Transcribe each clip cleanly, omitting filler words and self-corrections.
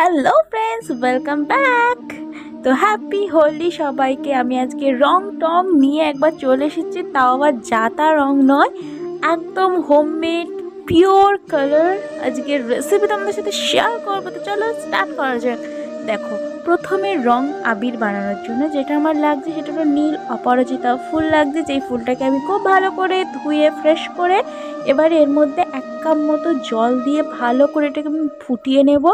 Hello friends, welcome back. তো happy Holi সবাইকে। আমি আজকে রং টং নিয়ে একবার চলে এসেছি, তাও আবার যাতা রং নয়, একদম হোমমেড পিওর কালার। আজকের রেসিপি তোমাদের সাথে শেয়ার করবো, তো চলো স্টার্ট করা যাক। দেখো, প্রথমে রং আবির বানানোর জন্য যেটা আমার লাগছে সেটা হলো নীল অপরাজিতা ফুল লাগছে। যেই ফুলটাকে আমি খুব ভালো করে ধুয়ে ফ্রেশ করে এবারে এর মধ্যে 1 কাপ মতো জল দিয়ে ভালো করে এটাকে আমি ফুটিয়ে নেব।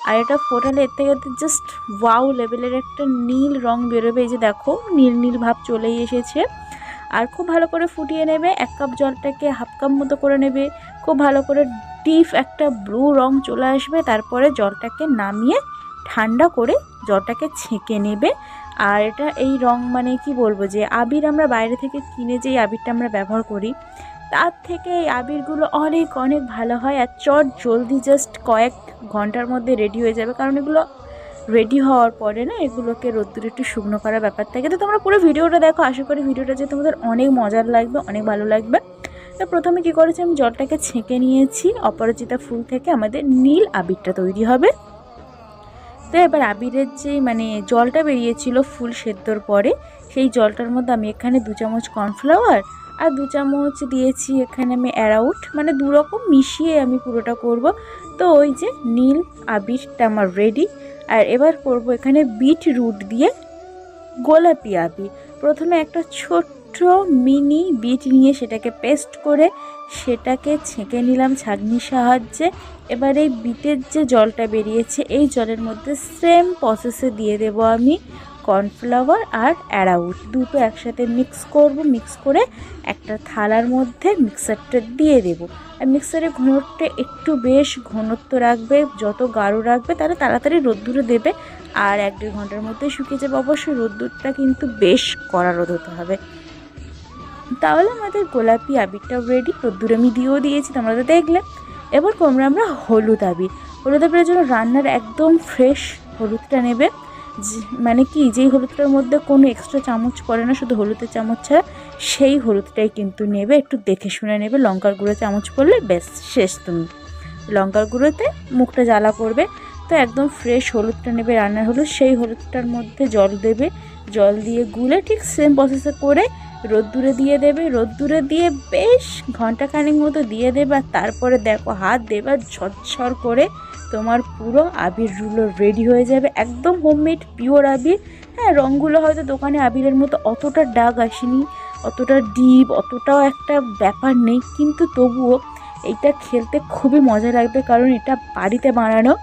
আর এটা ফোটালে এর থেকে জাস্ট ওয়াও লেভেলের একটা নীল রং বেরোবে। এই যে দেখো, নীল নীল ভাব চলেই এসেছে। আর খুব ভালো করে ফুটিয়ে নেবে। 1 কাপ জলটাকে 1/2 কাপ মতো করে নেবে। খুব ভালো করে ডিপ একটা ব্লু রং চলে আসবে। তারপরে জলটাকে নামিয়ে ঠান্ডা করে জলটাকে ছেঁকে নেবে। আর এটা এই রং মানে কি বলবো, যে আবির আমরা বাইরে থেকে কিনে যেই আবিরটা আমরা ব্যবহার করি তার থেকে এই আবিরগুলো অনেক অনেক ভালো হয়। আর জলদি জাস্ট কয়েক ঘন্টার মধ্যে রেডি হয়ে যাবে, কারণ এগুলো রেডি হওয়ার পরে না এগুলোকে রোদ্দুরে একটু শুকনো করার ব্যাপার থাকে। তো তোমরা পুরো ভিডিওটা দেখো, আশা করি ভিডিওটা যে তোমাদের অনেক মজার লাগবে, অনেক ভালো লাগবে। তো প্রথমে কি করেছি, আমি জলটাকে ছেঁকে নিয়েছি। অপরাজিতা ফুল থেকে আমাদের নীল আবিরটা তৈরি হবে। তো এবার আবিরের যে মানে জলটা বেরিয়েছিল ফুল সেদ্ধর পরে, সেই জলটার মধ্যে আমি এখানে 2 চামচ কর্নফ্লাওয়ার আর 2 চামচ দিয়েছি এখানে আমি অ্যারাউট, মানে 2 রকম মিশিয়ে আমি পুরোটা করব। তো ওই যে নীল আবিরটা আমার রেডি। আর এবার করব এখানে বিট রুট দিয়ে গোলাপি আবির। প্রথমে একটা ছোট্ট মিনি বিট নিয়ে সেটাকে পেস্ট করে সেটাকে ছেঁকে নিলাম ছাঁকনির সাহায্যে। এবার এই বিটের যে জলটা বেরিয়েছে এই জলের মধ্যে সেম প্রসেসে দিয়ে দেব আমি কর্নফ্লাওয়ার আর অ্যারাউট, দুটো একসাথে মিক্স করব। মিক্স করে একটা থালার মধ্যে মিক্সারটা দিয়ে দেব। আর মিক্সারের ঘনত্বটা একটু বেশ ঘনত্ব রাখবে, যত গাঢ় রাখবে তাহলে তাড়াতাড়ি রোদ্দুরে দেবে। আর 1-1.5 ঘন্টার মধ্যে শুকিয়ে যাবে। অবশ্যই রোদ্দুরটা কিন্তু বেশ কড়া রোদ হতে হবে। তাহলে আমাদের গোলাপি আবিরটাও রেডি। রোদ্দুরে আমি দিয়েও দিয়েছি, তোমরা তো দেখলে। এবার করবো আমরা হলুদ আবির। হলুদ আবিরের জন্য রান্নার একদম ফ্রেশ হলুদটা নেবে, মানে কি যেই হলুদটার মধ্যে কোনো এক্সট্রা চামচ পড়ে না, শুধু হলুদের চামচ ছাড়া, সেই হলুদটাই কিন্তু নেবে। একটু দেখে শুনে নেবে, লঙ্কার গুঁড়ো চামচ পড়লে বেশ শেষ। তুমি লঙ্কার গুঁড়োতে মুখটা জ্বালা করবে। তো একদম ফ্রেশ হলুদটা নেবে, রান্নার হলুদ। সেই হলুদটার মধ্যে জল দেবে, জল দিয়ে গুলে ঠিক সেম প্রসেসে করে রোদ্দুরে দিয়ে দেবে। রোদ্দুরে দিয়ে বেশ ঘন্টাখানেক মতো দিয়ে দেবে। আর তারপরে দেখো, হাত দেবে ঝরঝর করে তোমার পুরো আবিরগুলো রেডি হয়ে যাবে। একদম হোমমেড পিওর আবির। হ্যাঁ, রঙগুলো হয়তো দোকানে আবিরের মতো অতটা দাগ আসেনি, অতটা ডিপ, অতটাও একটা ব্যাপার নেই, কিন্তু তবুও এইটা খেলতে খুবই মজা লাগবে, কারণ এটা বাড়িতে বানানো।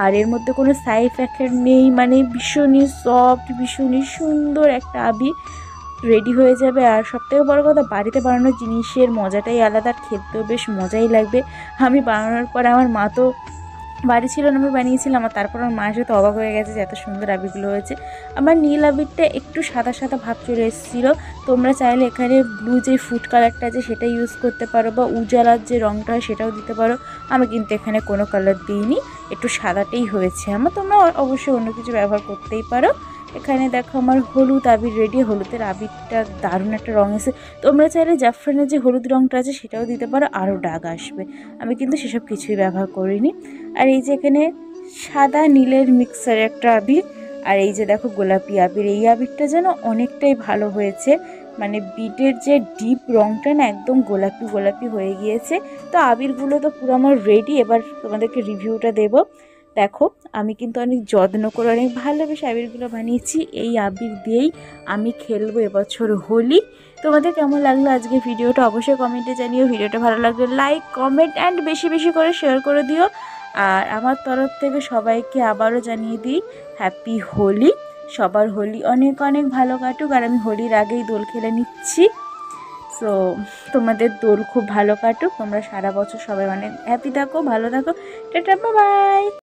আর এর মধ্যে কোনো সাইড এফেক্ট নেই, মানে ভীষণই সফট, ভীষণই সুন্দর একটা আবির রেডি হয়ে যাবে। আর সবথেকে বড় কথা, বাড়িতে বানানোর জিনিসের মজাটাই আলাদা, আর খেলতেও বেশ মজাই লাগবে। আমি বানানোর পরে আমার মা তো বাড়ি ছিল না, আমি বানিয়েছিলাম। আর তারপর আমার মায়ের সাথে অবাক হয়ে গেছে যে এত সুন্দর আবিরগুলো হয়েছে। আমার নীল আবিরটা একটু সাদা সাদা ভাব চলে এসেছিলো। তোমরা চাইলে এখানে ব্লু যে ফুড কালারটা আছে সেটা ইউজ করতে পারো, বা উজালার যে রঙটা হয় সেটাও দিতে পারো। আমি কিন্তু এখানে কোনো কালার দিইনি, একটু সাদাটাই হয়েছে আমার। তোমরা অবশ্যই অন্য কিছু ব্যবহার করতেই পারো। এখানে দেখো আমার হলুদ আবির রেডি। হলুদের আবিরটা দারুণ একটা রঙ এসে। তোমরা চাইলে জাফরানের যে হলুদ রঙটা আছে সেটাও দিতে পারো, আরও দাগ আসবে। আমি কিন্তু সেসব কিছুই ব্যবহার করিনি। আর এই যে এখানে সাদা নীলের মিক্সার একটা আবির। আর এই যে দেখো গোলাপি আবির। এই আবিরটা যেন অনেকটাই ভালো হয়েছে, মানে বিটের যে ডিপ রঙটা না একদম গোলাপি গোলাপি হয়ে গিয়েছে। তো আবিরগুলো তো পুরো আমার রেডি। এবার তোমাদেরকে রিভিউটা দেব। দেখো, আমি কিন্তু অনেক যত্ন করে অনেক ভালোবেসে আবিরগুলো বানিয়েছি। এই আবির দিয়েই আমি খেলবো এবছর হোলি। তোমাদের কেমন লাগলো আজকে ভিডিওটা অবশ্যই কমেন্টে জানিও। ভিডিওটা ভালো লাগলে লাইক, কমেন্ট অ্যান্ড বেশি বেশি করে শেয়ার করে দিও। আর আমার তরফ থেকে সবাইকে আবারও জানিয়ে দিই হ্যাপি হোলি। সবার হোলি অনেক অনেক ভালো কাটুক। আর আমি হোলির আগেই দোল খেলে নিচ্ছি। সো তোমাদের দোল খুব ভালো কাটুক। তোমরা সারা বছর সবাই অনেক হ্যাপি থাকো, ভালো থাকো। Tata, bye bye.